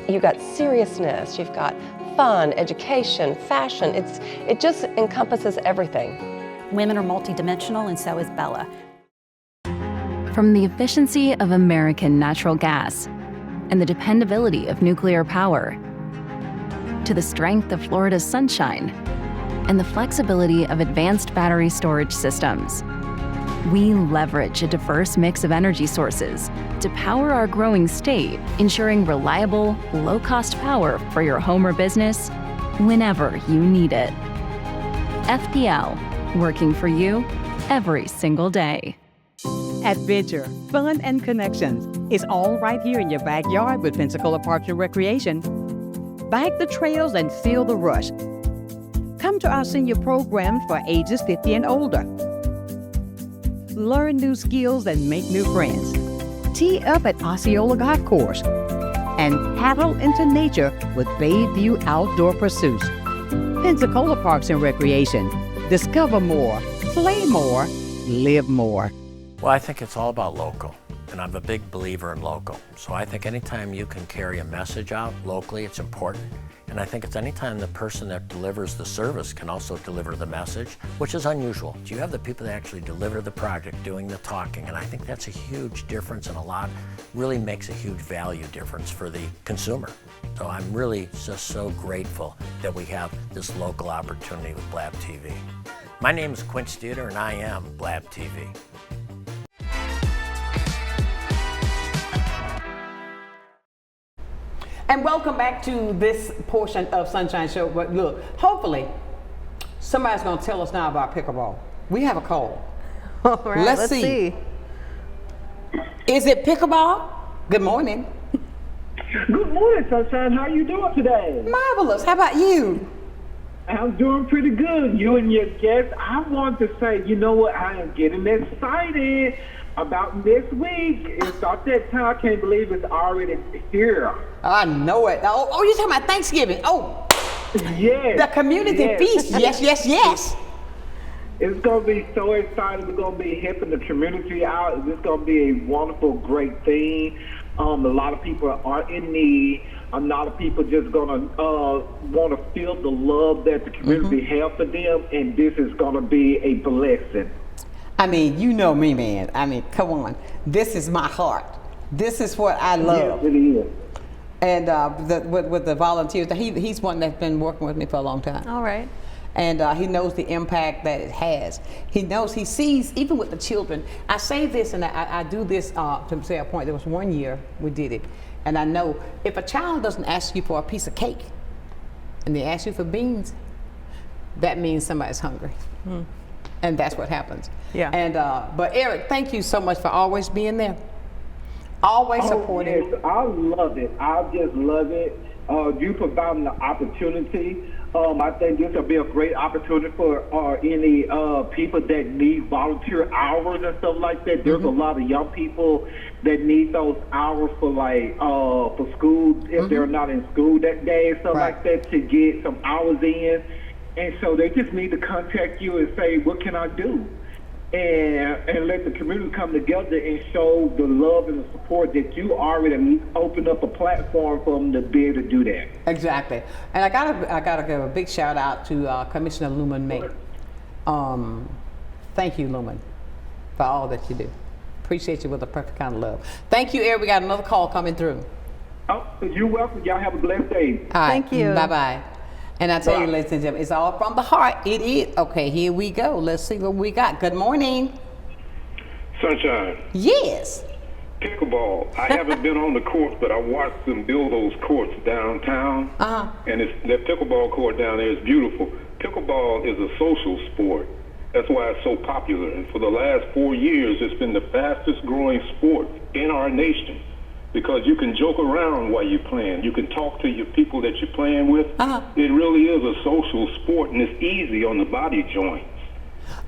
You've got seriousness, you've got fun, education, fashion. It just encompasses everything. Women are multidimensional, and so is Bella. From the efficiency of American natural gas and the dependability of nuclear power, to the strength of Florida's sunshine and the flexibility of advanced battery storage systems, we leverage a diverse mix of energy sources to power our growing state, ensuring reliable, low-cost power for your home or business whenever you need it. FPL, working for you every single day. Adventure, fun, and connections is all right here in your backyard with Pensacola Parks and Recreation. Bike the trails and feel the rush. Come to our senior programs for ages 50 and older. Learn new skills and make new friends. Tee up at Osceola Golf Course and paddle into nature with Bayview Outdoor Pursuits. Pensacola Parks and Recreation. Discover more, Play more, live more. Well, I think it's all about local, and I'm a big believer in local. So I think anytime you can carry a message out locally, it's important. And I think it's anytime the person that delivers the service can also deliver the message, which is unusual. You have the people that actually deliver the project doing the talking, and I think that's a huge difference, and really makes a huge value difference for the consumer. So I'm really just so grateful that we have this local opportunity with Blab TV. My name is Quint Studer, and I am Blab TV. And welcome back to this portion of Sunshine Show. But look, hopefully, somebody's going to tell us now about pickleball. We have a call. All right, let's see. Is it pickleball? Good morning. Good morning, Sunshine. How are you doing today? Marvelous. How about you? I'm doing pretty good. You and your guests. I want to say, you know what? I am getting excited about this week. It's about that time. I can't believe it's already here. I know it. Oh, you're talking about Thanksgiving. Oh, yes. The community feast. Yes, yes, yes. It's going to be so exciting. We're going to be helping the community out. It's going to be a wonderful, great thing. A lot of people are in need. A lot of people just going to want to feel the love that the community has for them, and this is going to be a blessing. I mean, you know me, man. I mean, come on. This is my heart. This is what I love. Yes, it is. And with the volunteers, he's one that's been working with me for a long time. All right. And he knows the impact that it has. He knows, he sees, even with the children. I say this, and I do this to say a point. There was one year we did it. And I know if a child doesn't ask you for a piece of cake and they ask you for beans, that means somebody's hungry. And that's what happens. Yeah. And but Eric, thank you so much for always being there. Always supporting. Yes, I love it. I just love it. You providing the opportunity. I think this will be a great opportunity for any people that need volunteer hours and stuff like that. There's a lot of young people that need those hours for for school if they're not in school that day and stuff like that, to get some hours in. And so they just need to contact you and say, what can I do? And let the community come together and show the love and the support that you already opened up a platform for them to be able to do that. Exactly. And I gotta give a big shout out to Commissioner Lumen May. Thank you, Lumen, for all that you do. Appreciate you with a perfect kind of love. Thank you, Eric. We got another call coming through. Oh, you're welcome. Y'all have a blessed day. All right. Thank you. Bye-bye. And I tell you, ladies and gentlemen, it's all from the heart. It is. Okay, here we go. Let's see what we got. Good morning. Sunshine. Yes. Pickleball. I haven't been on the courts, but I watched them build those courts downtown. And that pickleball court down there is beautiful. Pickleball is a social sport. That's why it's so popular. And for the last 4 years, it's been the fastest growing sport in our nation. Because you can joke around while you're playing. You can talk to your people that you're playing with. It really is a social sport, and it's easy on the body joints.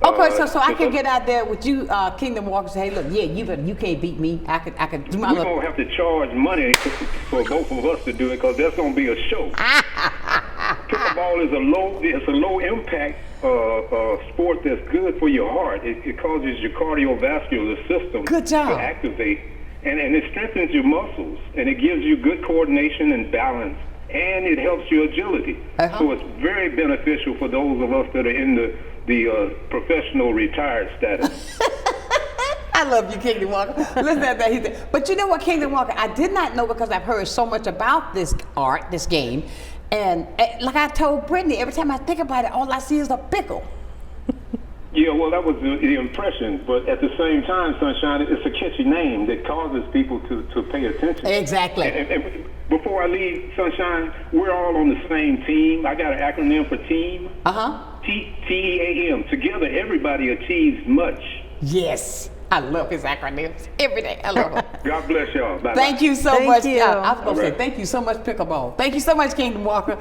Okay, so I can get out there with you, Kingdom Walker, say, hey, look, yeah, you can't beat me. I could do my We're going to have to charge money for both of us to do it, because that's going to be a show. Pickleball is a low impact sport that's good for your heart. It causes your cardiovascular system to activate. And it strengthens your muscles, and it gives you good coordination and balance, and it helps your agility. So it's very beneficial for those of us that are in the professional retired status. I love you, Kingdom Walker. Listen to that. He said, but you know what, Kingdom Walker, I did not know, because I've heard so much about this art, this game, and like I told Brittany, every time I think about it, all I see is a pickle. Yeah, well, that was the impression, but at the same time, Sunshine, it's a catchy name that causes people to pay attention. Exactly. And before I leave, Sunshine, we're all on the same team. I got an acronym for TEAM. TEAM. Together, everybody achieves much. Yes. I love his acronyms every day. I love them. God bless y'all. Bye. Thank you so much. You. I was going to say, thank you so much, Pickleball. Thank you so much, Kingdom Walker.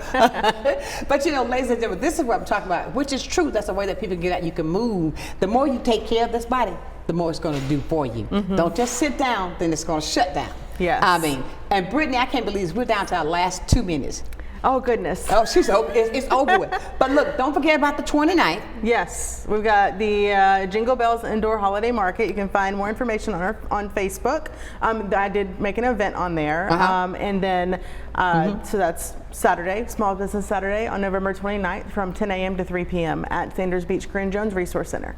But you know, ladies and gentlemen, this is what I'm talking about, which is true. That's a way that people get out. You can move. The more you take care of this body, the more it's going to do for you. Don't just sit down, then it's going to shut down. Yes. I mean, and Brittany, I can't believe we're down to our last 2 minutes. Oh, goodness. Oh, she's over. It's over with. But look, don't forget about the 29th. Yes, we've got the Jingle Bells Indoor Holiday Market. You can find more information on Facebook. I did make an event on there. And then, so that's Saturday, Small Business Saturday on November 29th from 10 a.m. to 3 p.m. at Sanders Beach Corinne Jones Resource Center.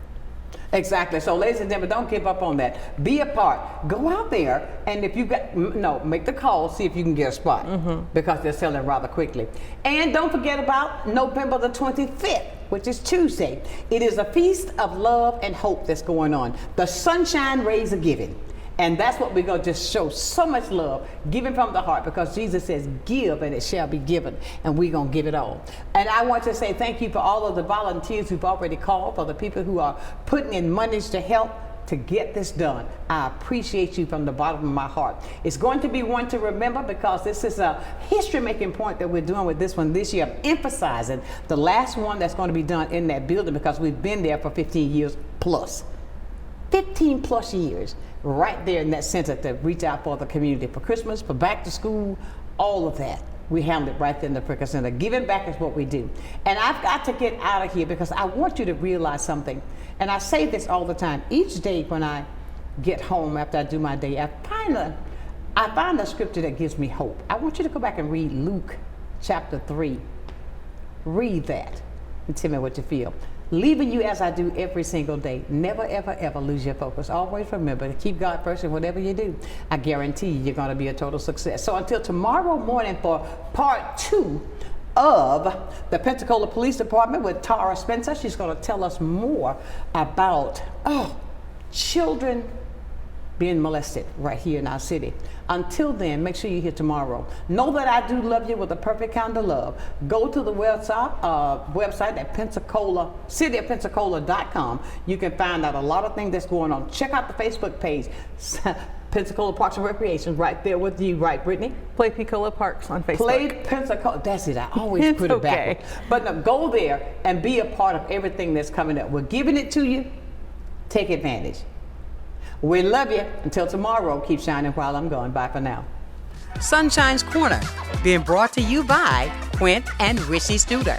Exactly. So, ladies and gentlemen, don't give up on that. Be a part. Go out there, and if you got make the call, see if you can get a spot because they're selling rather quickly. And don't forget about November the 25th, which is Tuesday. It is a feast of love and hope that's going on. The Sonshine Rays of Giving. And that's what we're going to just show so much love, giving from the heart, because Jesus says, give and it shall be given, and we're going to give it all. And I want to say thank you for all of the volunteers who've already called, for the people who are putting in monies to help to get this done. I appreciate you from the bottom of my heart. It's going to be one to remember because this is a history-making point that we're doing with this one this year. I'm emphasizing the last one that's going to be done in that building because we've been there for 15 years plus. 15 plus years right there in that center to reach out for the community, for Christmas, for back to school, all of that. We handle it right there in the Fricker Center. Giving back is what we do. And I've got to get out of here because I want you to realize something. And I say this all the time. Each day when I get home after I do my day, I find a scripture that gives me hope. I want you to go back and read Luke chapter 3. Read that and tell me what you feel. Leaving you as I do every single day. Never, ever, ever lose your focus. Always remember to keep God first in whatever you do. I guarantee you're going to be a total success. So until tomorrow morning for part 2 of the Pensacola Police Department with Tara Spencer, she's going to tell us more about children being molested right here in our city. Until then, make sure you're here tomorrow. Know that I do love you with a perfect kind of love. Go to the website at cityofpensacola.com. You can find out a lot of things that's going on. Check out the Facebook page, Pensacola Parks and Recreation, right there with you, right, Brittany? Play Pensacola Parks on Facebook. Play Pensacola. That's it. I always put it back. But no, go there and be a part of everything that's coming up. We're giving it to you. Take advantage. We love you. Until tomorrow, keep shining while I'm gone. Bye for now. Sunshine's Corner, being brought to you by Quint and Richie Studer.